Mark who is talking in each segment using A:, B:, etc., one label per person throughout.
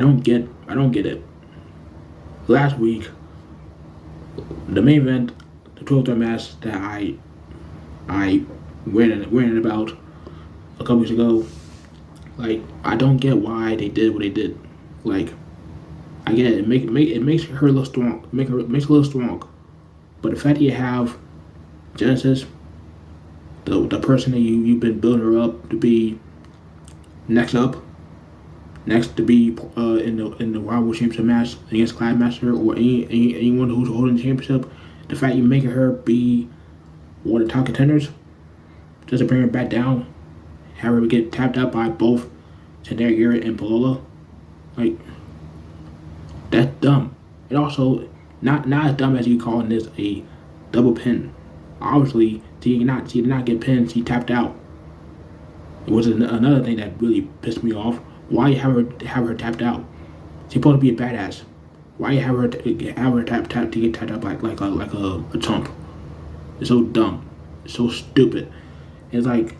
A: I don't get it. Last week, the main event, the 12-3 match that I ranted about a couple weeks ago, like, I don't get why they did what they did. Like, I get it. It makes her look strong. Makes her look strong. But the fact that you have Genesis, the person that you've been building her up to be next to be in the Wild World Championship match against Clyde or anyone who's holding the championship, the fact you're making her be one of the top contenders, just to bring her back down, have her get tapped out by both Santana Garrett and Palola, like, that's dumb. And also, not as dumb as you calling this a double pin. Obviously, she did not get pinned. She tapped out. It was another thing that really pissed me off. Why you have her tapped out? She's supposed to be a badass. Why you have her tap to get tapped out like a chump? It's so dumb. It's so stupid. It's like,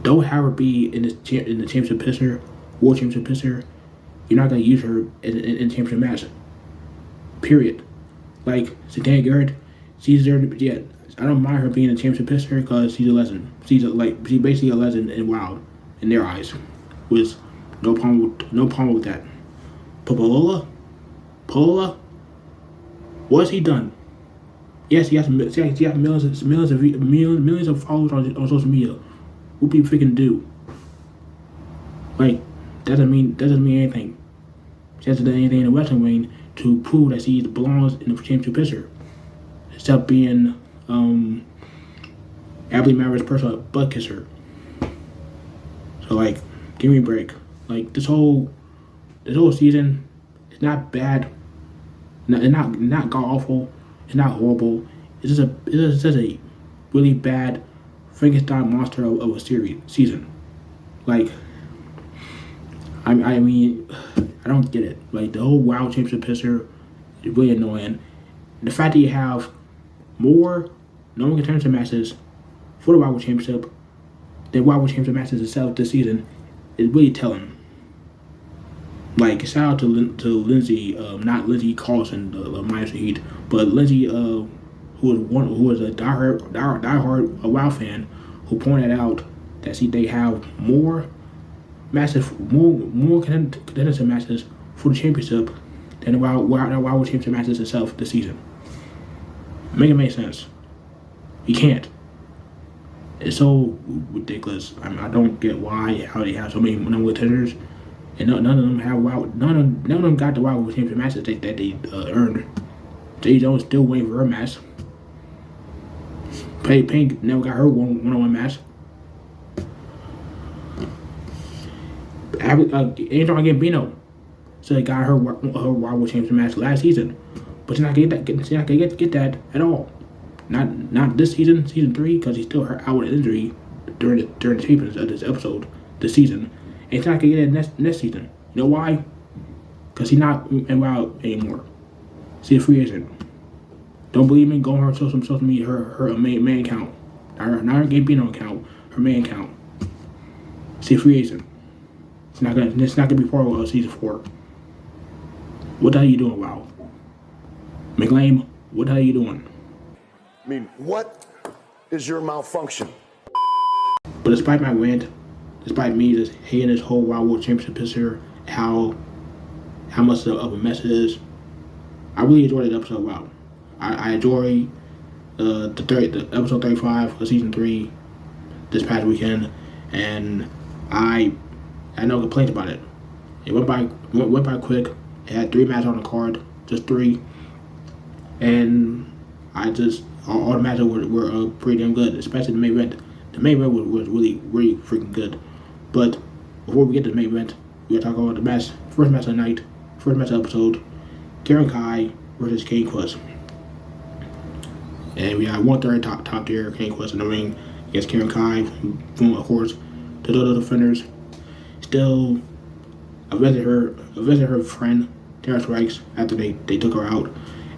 A: don't have her be in the championship picture, world championship picture. You're not gonna use her in the championship match. Period. Like, Santana Garrett, she's there. Yeah, I don't mind her being in the championship picture because she's a legend. She's basically a legend in Wild in their eyes. With no problem with that. But Palola, what has he done? Yes, he has millions of followers on social media. What people freaking do? Like, doesn't mean anything. She hasn't done anything in the wrestling ring to prove that she belongs in the championship picture, except being Abby Maverick's personal butt kisser. So, like, give me a break. Like, this whole season, it's not bad. It's not god awful. It's not horrible. It's just a really bad Frankenstein monster of a season. Like, I mean, I don't get it. Like, the whole Wild Championship picture is really annoying. The fact that you have more known contender matches for the Wild World Championship than Wild World Championship matches itself this season is really telling. Like, shout out to Lindsay, not Lindsay Carlson, the Miami Heat, but Lindsay, who was a diehard Wild fan, who pointed out that they have more contender matches for the championship than the Wild World Championship matches itself this season. Make it make sense. You can't. It's so ridiculous. I don't get how they have so many number one contenders, and none of them have none of them got the Wild World Championship matches that they earned. Jay Jones still waiting for her match. Pink never got her one-on-one match. Angel Gambino so they got her Wild World Championship match last season, but she's not gonna get that at all. Not this season, season 3, because he's still out with an injury during the tapings of this episode this season, and he's not gonna get it next season. You know why? Because he's not in Wild anymore. She's a free agent. Don't believe me? Go on her social media, her main account, not her Gambino account, her main account. She's a free agent. It's not gonna be part of season 4. What the hell are you doing, Wow? McLean, what the hell are you doing?
B: I mean, what is your malfunction?
A: But despite my rant, despite me just hating this whole Wild World Championship picture, how much of a mess it is, I really enjoyed the episode. Wow, I enjoy the episode 35 of season 3 this past weekend, and I had no complaints about it. It went by quick. It had 3 matches on the card, just 3, and all the matches were pretty damn good, especially the main event. The main event was really freaking good. But before we get to the main event, we gotta talk about the first match of the night, first match of the episode, Karen Kai versus Kane Quest. And we got 1/3 top tier Kane Quest in the ring against Karen Kai, from, of course, the Dodo Defenders. Still, I visited her friend Terrence Rikes after they took her out,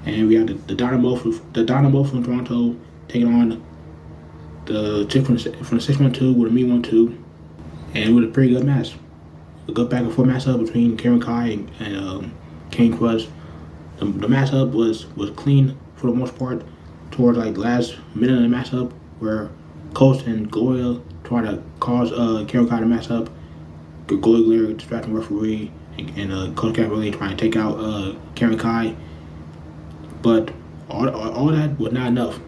A: and we had the Dynamo from Toronto taking on the chick from the 612 with a mean 1-2, and it was a pretty good match. a good back and forth matchup between Kai and King Krush. The matchup was clean for the most part. Towards like the last minute of the matchup, where Coach and Gloria try to cause Kai to mess up. Gloria distracting referee and Coach Cat really trying to take out Kai. But all that was not enough.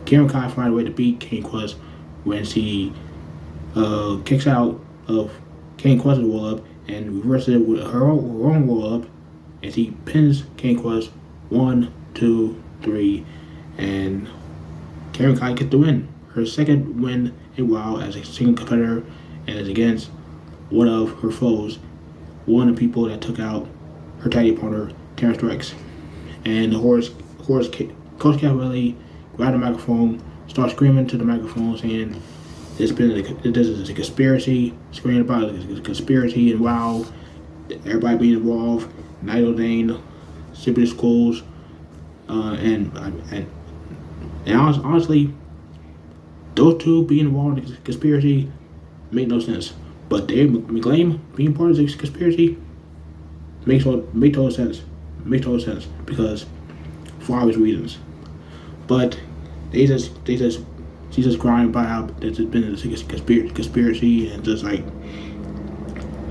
A: Kai find a way to beat King Krush when she kicks out of King Krush's roll up and reverses it with her own roll up, and she pins King Krush 1, 2, 3, and Kai gets the win. Her second win in a while as a single competitor, and is against one of her foes, one of the people that took out her tag team partner, Terrence Rex. And Coach Cavallari grabbed the microphone, started screaming to the microphone, saying this is a conspiracy, screaming about a conspiracy, and wow, everybody being involved, Night Dane, Sibley schools, and honestly, those two being involved in the conspiracy make no sense. But Dave McClain being part of this conspiracy makes total sense. Makes total sense because for obvious reasons. But they just crying about how there's been a conspiracy and just like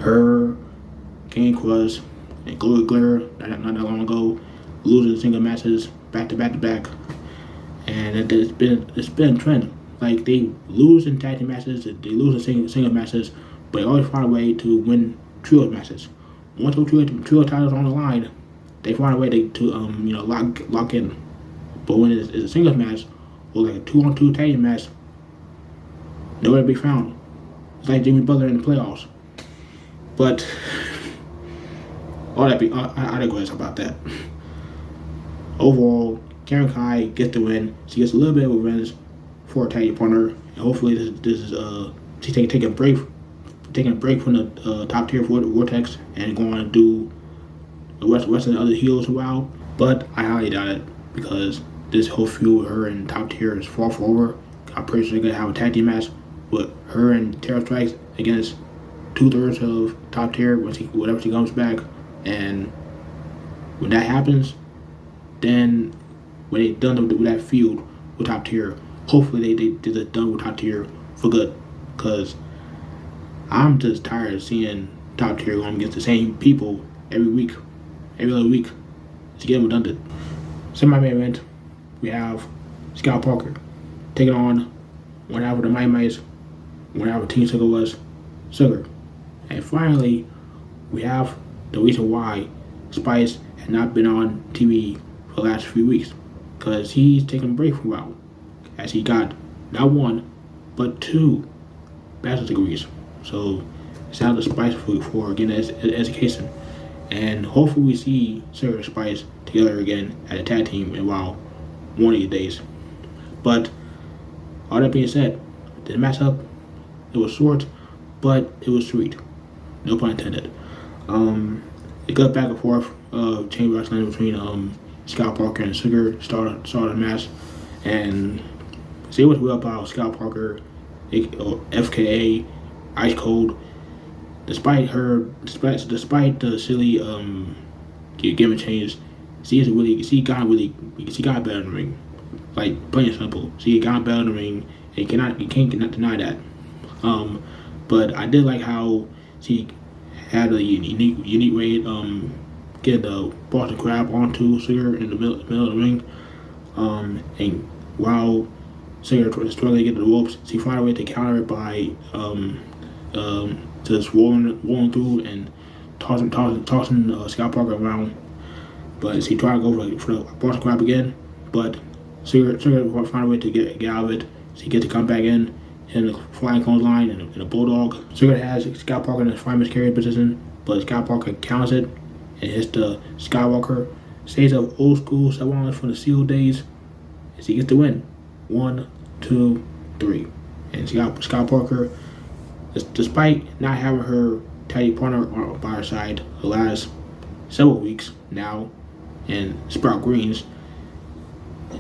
A: her, King Krush, and Gloria not that long ago losing single matches back to back, and it's been a trend. Like they lose in tag team matches, they lose in single matches, but they always find a way to win trio matches. Once those trio titles on the line, they find a way to lock in. But when it's a singles match or like a 2-on-2 tag team match, nowhere to be found. It's like Jimmy Butler in the playoffs. But I digress about that. Overall, Kai gets the win. She gets a little bit of revenge for a tag team partner, and hopefully this is she's taking a break from the top tier Vortex and going to do the rest of the other heels a while. But I highly doubt it because this whole feud with her and top tier is far from over. I'm pretty sure they're gonna have a tag team match with her and Terror Strikes against 2/3 of top tier whenever she comes back. And when that happens, then when they're done with that feud with top tier, hopefully they're done with top tier for good. Cause I'm just tired of seeing top tier going against the same people every other week. It's getting redundant. Semi-main event, we have Scott Parker taking on one half of the Mighty Mice, one half of Team Sugar was Sugar. And finally, we have the reason why Spice had not been on TV for the last few weeks. Because he's taking a break for a while. As he got not one, but 2 bachelor's degrees. So it's out of Spice for again education. And hopefully we see Sugar and Spice together again at a tag team in one of these days. But all that being said, the matchup, it was short, but it was sweet. No pun intended. It got back and forth chain wrestling between Scott Parker and Sugar started the match, and see what's real about Scott Parker, FKA, Ice Cold. Despite the silly gimmick change, she got better in the ring. Like plain and simple, she got better in the ring, and you can't deny that. But I did like how she had a unique way getting the Boston Crab onto Sugar in the middle of the ring. And while Sugar was struggling to get the ropes, she found a way to counter it by just rolling through and tossing Scott Parker around. But she tried to go for the Boston Crab again, but Sugar found a way to get out of it. She gets to come back in the flying clothesline and a bulldog. Sugar has Scott Parker in the fireman's carry position, but Scott Parker counters it and hits the Skywalker. Stays up old school Savalas from the Seal days, and she gets the win. 1, 2, 3. And Scott Parker, despite not having her tag team partner by her side the last several weeks now, and Sprout Greens,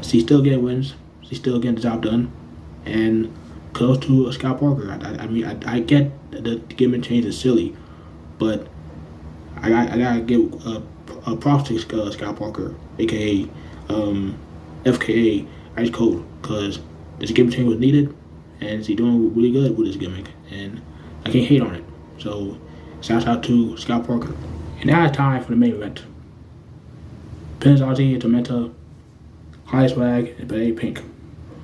A: she's still getting wins. She's still getting the job done. And close to a Scott Parker. I mean, I get the gimmick change is silly, but I gotta give a props to Scott Parker, aka FKA Ice Cold, because this gimmick change was needed, and he's doing really good with this gimmick, and I can't hate on it. So, shout out to Scott Parker. And now it's time for the main event. Aussie and Tormenta, High Swag, and Penelope Pink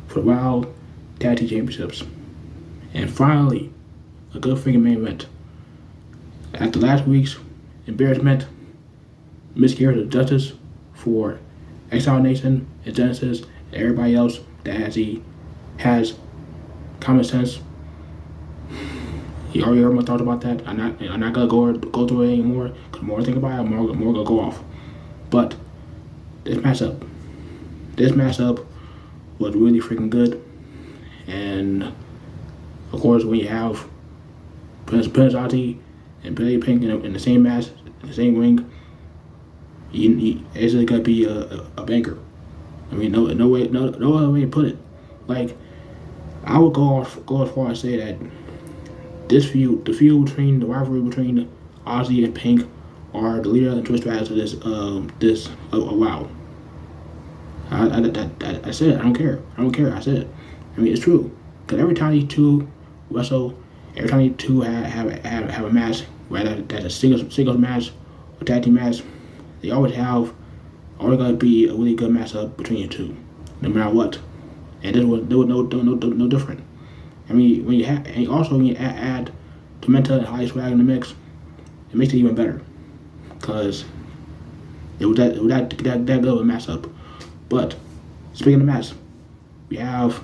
A: for the Wild Tag Team Championships. And finally, a good freaking main event. After last week's embarrassment, miscarriage of justice for Exile Nation and Genesis and everybody else that has common sense. You already heard my thoughts about that. I'm not gonna go through it anymore, because the more I think about it, more gonna go off. But this matchup was really freaking good. And of course, when you have Aussie and Penelope Pink in the same match, in the same ring, it's just gonna be a banker. I mean, no other way to put it. Like, I would go as far as say that the rivalry between Aussie and Pink are the leader and twist strategies of this wow. I said it. I don't care. I said it. I mean, it's true. Because every time these two wrestle, every time these two have a match, whether that's a singles match or tag team match, they always gotta be a really good matchup between the two, no matter what. And there was no different. I mean, when you add Tormenta and High Swag in the mix, it makes it even better, because it was that good of a matchup. But speaking of match, we have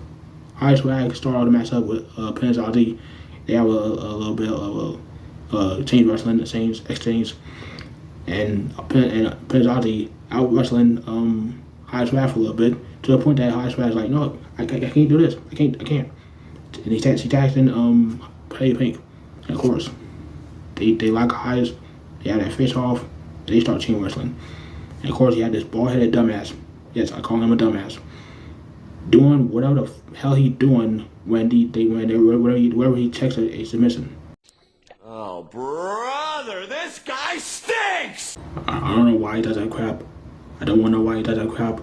A: High Swag start out the matchup with Penelope. They have a little bit of chain wrestling, exchange, and Penelope out wrestling High Swag for a little bit, to the point that High Swag's like, no, I can't do this. I can't. And she tags in Penelope Pink. And of course, they lock eyes. They have that face off. And they start chain wrestling. And of course, he had this bald-headed dumbass. Yes, I call him a dumbass. Doing whatever the hell he doing whenever he checks a submission.
B: Oh, brother, this guy stinks!
A: I don't know why he does that crap. I don't want to know why he does that crap.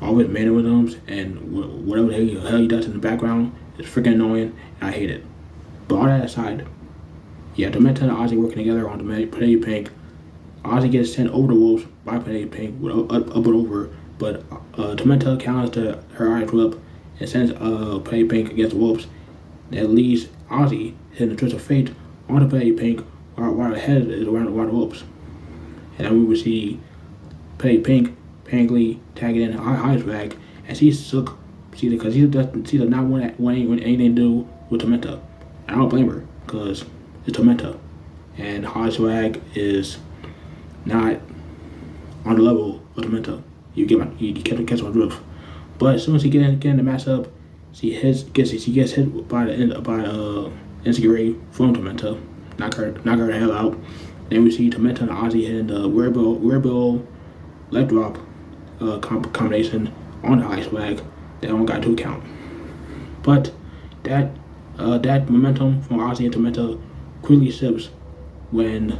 A: All his mannerisms and whatever the hell he does in the background is freaking annoying, and I hate it. But all that aside, yeah, Tormenta and Aussie working together on Penelope Pink. Aussie gets sent over the ropes by Penelope Pink up and over, but Tormenta counters to her iron whip and sends Penelope Pink against the ropes. That leaves Aussie hitting the twist of fate onto Penelope Pink while her head is around the ropes. And then we would see Penelope Pink apparently tagging in High Swag, and she's shook, because she does not want anything to do with Tormenta. I don't blame her, because it's Tormenta, and High Swag is not on the level of Tormenta. You catch my drift. But as soon as she get in the matchup, she gets hit by insecurity from Tormenta, knock her the hell out. Then we see Tormenta and Aussie hitting the rear bill leg drop combination on the High Swag. That only got 2 count. But that momentum from Aussie and Tormenta quickly shifts when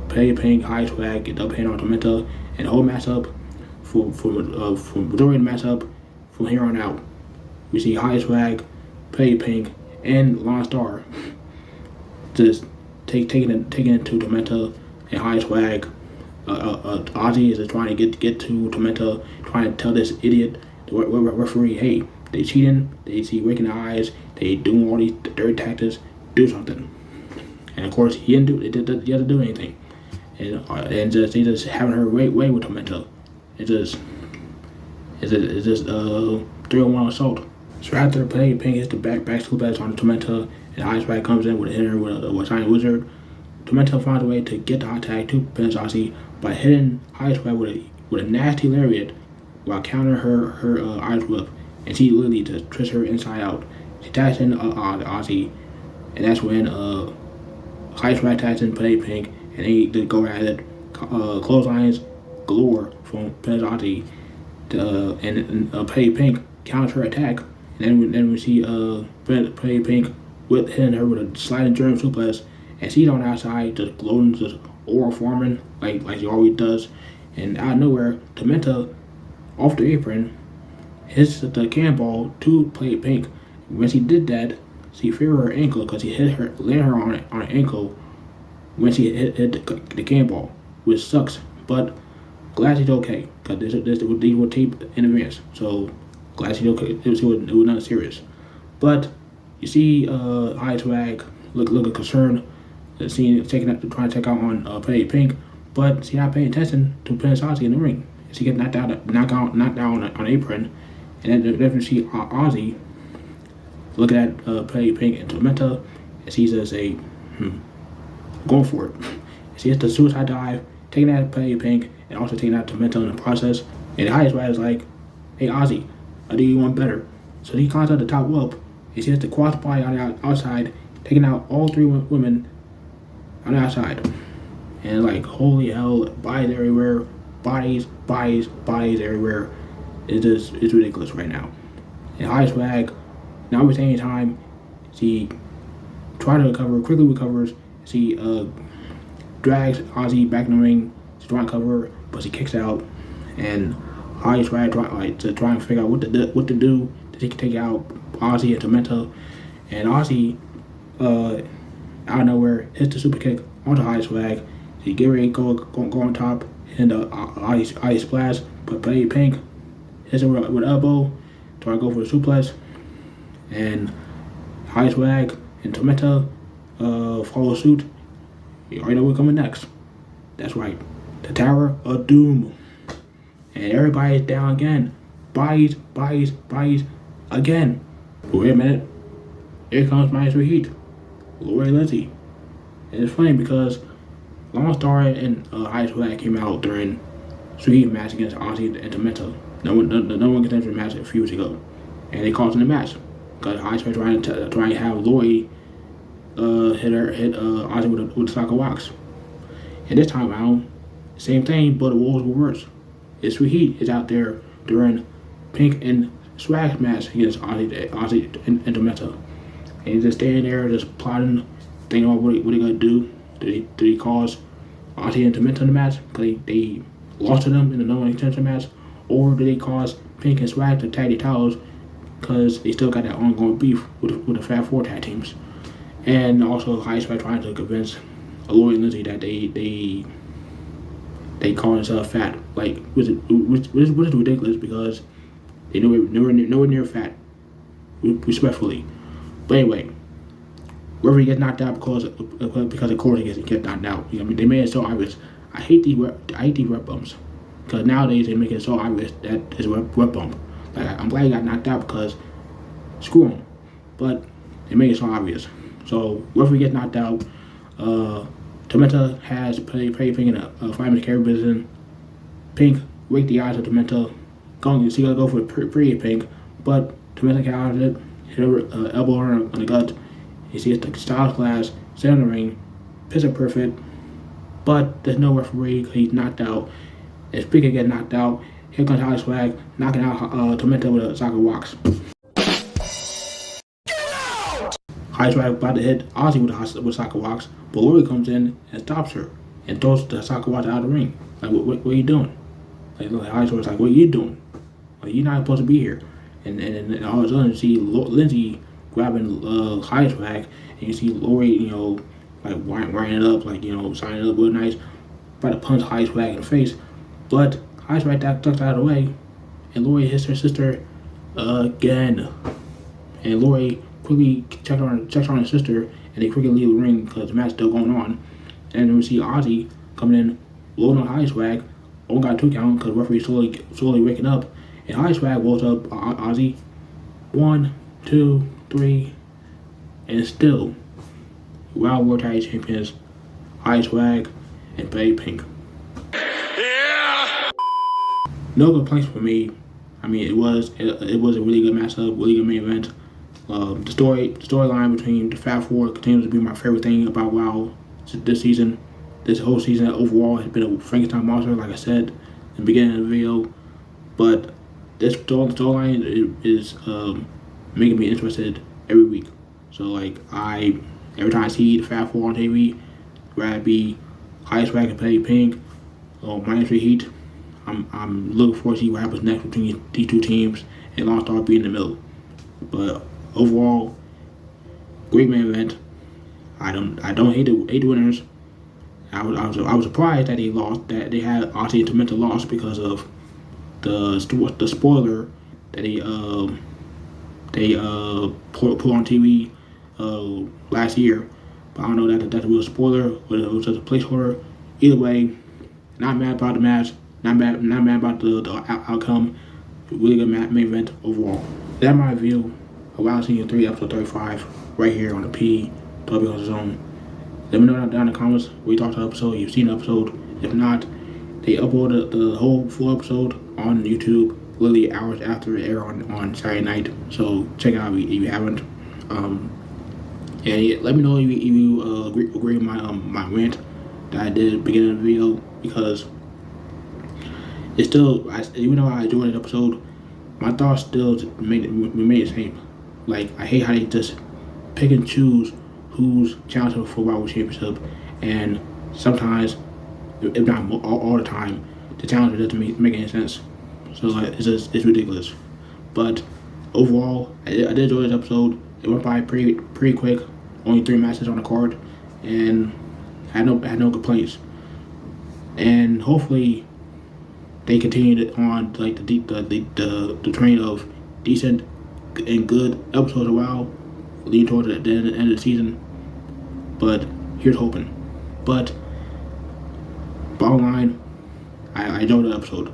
A: Penelope Pink, High Swag get up hand on Tormenta, and the whole matchup for majority of the matchup from here on out, we see High Swag, Penelope Pink, and Lon Star just taking it to Tormenta and High Swag. Aussie is trying to get to Tormenta, trying to tell this idiot, the referee, hey, they cheating, they see waking the eyes, they doing all these dirty tactics, do something. And of course, he doesn't do anything. And they just having her way with Tormenta. It's just 3-on-1 assault. So after Penelope Pink hits the back scoop on Tormenta, and High Swag comes in with a hitter with a giant wizard, Tormenta finds a way to get the hot tag to Penelope by hitting High Swag with a nasty lariat while countering her Irish whip, and she literally just twists her inside out. She tags in Aussie, and that's when High Swag tags in Penelope Pink, and they go at it. Clotheslines galore from Penelope, and Penelope Pink counters her attack, and then we see Play Pink with hitting her with a sliding German suplex, and she's on the outside just gloating, just oral farming like she always does. And out of nowhere, Tormenta off the apron hits the cannonball to Play Pink. When she did that, she feared her ankle because he landed her on her ankle when she hit the cannonball, which sucks. But glad she's okay because these were taped in advance. So glad she's okay. It was not serious. But you see, High Swag looking concerned, trying to check out on Play Pink, but she's not paying attention to Penelope in the ring. She gets knocked down on the apron, and then we see Aussie looking at Play Pink and Tormenta, and she says, going for it. She hits the suicide dive, taking out Play Pink, and also taking out Tormenta in the process. And the highest right is like, hey Aussie, I do you want better. So he climbs up the top rope, and she hits the crossbody on the outside, taking out all three women on the outside. And like, holy hell, bodies everywhere, bodies everywhere. It's ridiculous right now. And High Swag, not with any time, she tries to recover, quickly recovers. She drags Aussie back in the ring. She's trying to cover, but she kicks out. And High Swag to try and figure out what to do to take out Aussie and Tormenta. And Aussie, out of nowhere, hits the super kick onto High Swag. She get ready to go on top, and the Aussie splash, but Play Pink hits her with elbow, try to go for the suplex. And High Swag and Tormenta follow suit. You already know what's coming next. That's right, the Tower of Doom. And everybody's down again. Bodies again. But wait a minute. Here comes Maestro Heat, Lori Lindsay. And it's funny because Lone Star and High Swag came out during Sweet match against Aussie and Tormenta. No one contended for the match a few weeks ago. And they caused in the match. Because High Swag trying to have Lori hit Aussie with a sock of wax. And this time around, same thing, but the roles were worse. It's Sweet Heat is out there during Pink and Swag's match against Aussie and Tormenta. And he's just standing there, just plotting, thinking about what he gonna do. Did he cause Aussie and Tormenta in the match because they lost to them in the no one extension match, or did he cause Pink and Swag to tag the titles because they still got that ongoing beef with the Fab Four tag teams? And also High Swag trying to convince Lori and Lindsay that they call themselves fat, like which is ridiculous because they nowhere near fat, respectfully. But anyway, wherever he gets knocked out because of course he gets knocked out. I mean, they made it so obvious. I hate these rep bumps because nowadays they make it so obvious that it's a rep bump. Like, I'm glad he got knocked out because screw him, but they make it so obvious. So wherever he gets knocked out, Tormenta has Play Pink in a 5-minute carry position. Pink raked the eyes of Tormenta. She gotta go for pretty Pink, but Tormenta counters it, hit her elbow on the gut. You see it's the Styles Clash, set in the ring, picture perfect, but there's no referee because he's knocked out. As Pink get knocked out, here comes High Swag, knocking out Tormenta with a sock of wax. High Swag about to hit Aussie with a sock of wax, but Lori comes in and stops her and throws the sock of wax out of the ring. Like, what are you doing? Like High Swag's like, what are you doing? Like, you're not supposed to be here. And all of a sudden you see Lindsay grabbing High Swag, and you see Lori, like wiring it up, like, signing it up real nice, about to punch High Swag in the face, but High Swag ducks out of the way, and Lori hits her sister again, and Lori quickly checks on her sister, and they quickly leave the ring because the match's still going on. And then we see Aussie coming in, loading on High Swag. Only got 2 count because the referee's slowly waking up, and High Swag rolls up Aussie. 1, 2, 3, and still Wild World Tag Champions High Swag and Play Pink. Yeah. No complaints for me. I mean, it was a really good matchup, really good main event. The storyline between the Fab Four continues to be my favorite thing about WoW this season. This whole season overall has been a Frankenstein monster, like I said in the beginning of the video. But this storyline is making me interested every week. So like every time I see the Fab Four on TV, whether it be Highest Racket Play Pink or Miami Heat, I'm looking forward to see what happens next between these two teams and Lone Star be in the middle. But overall, great main event. I don't hate the winners. I was surprised that they lost, that they had Aussie and Tormenta lost because of the spoiler that they put on TV last year. But I don't know that that's a real spoiler, but it was just a placeholder. Either way, not mad about the match, not mad about the outcome. Really good main event overall. That's my review of Wild Season 3, episode 35, right here on the PW Zone. Let me know down in the comments what you thought of the episode. You've seen the episode. If not, they uploaded the whole full episode on YouTube literally hours after it aired on Saturday night. So check it out if you haven't. And let me know if you agree with my rant that I did at the beginning of the video, because it's still, even though I enjoyed the episode, my thoughts still remain the same. Like, I hate how they just pick and choose who's challenging for World Championship, and sometimes, if not all the time, the challenge doesn't make any sense. So like, it's ridiculous. But overall, I did enjoy this episode. It went by pretty quick. Only 3 matches on the card, and had no complaints. And hopefully, they continued on like the train of decent and good episodes a while, leading towards the end of the season. But here's hoping. But bottom line, I enjoyed the episode.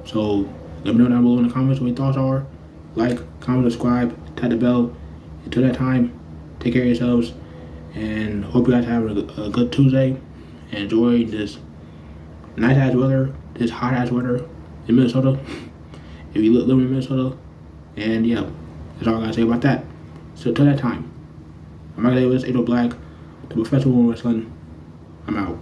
A: So let me know down below in the comments what your thoughts are. Like, comment, subscribe, tap the bell. Until that time, take care of yourselves, and hope you guys have a good Tuesday, and enjoy this nice ass weather, this hot ass weather in Minnesota, if you live in Minnesota. And yeah, that's all I gotta say about that. So till that time, I'm Michael Davis, 8 Black, the professional wrestling. I'm out.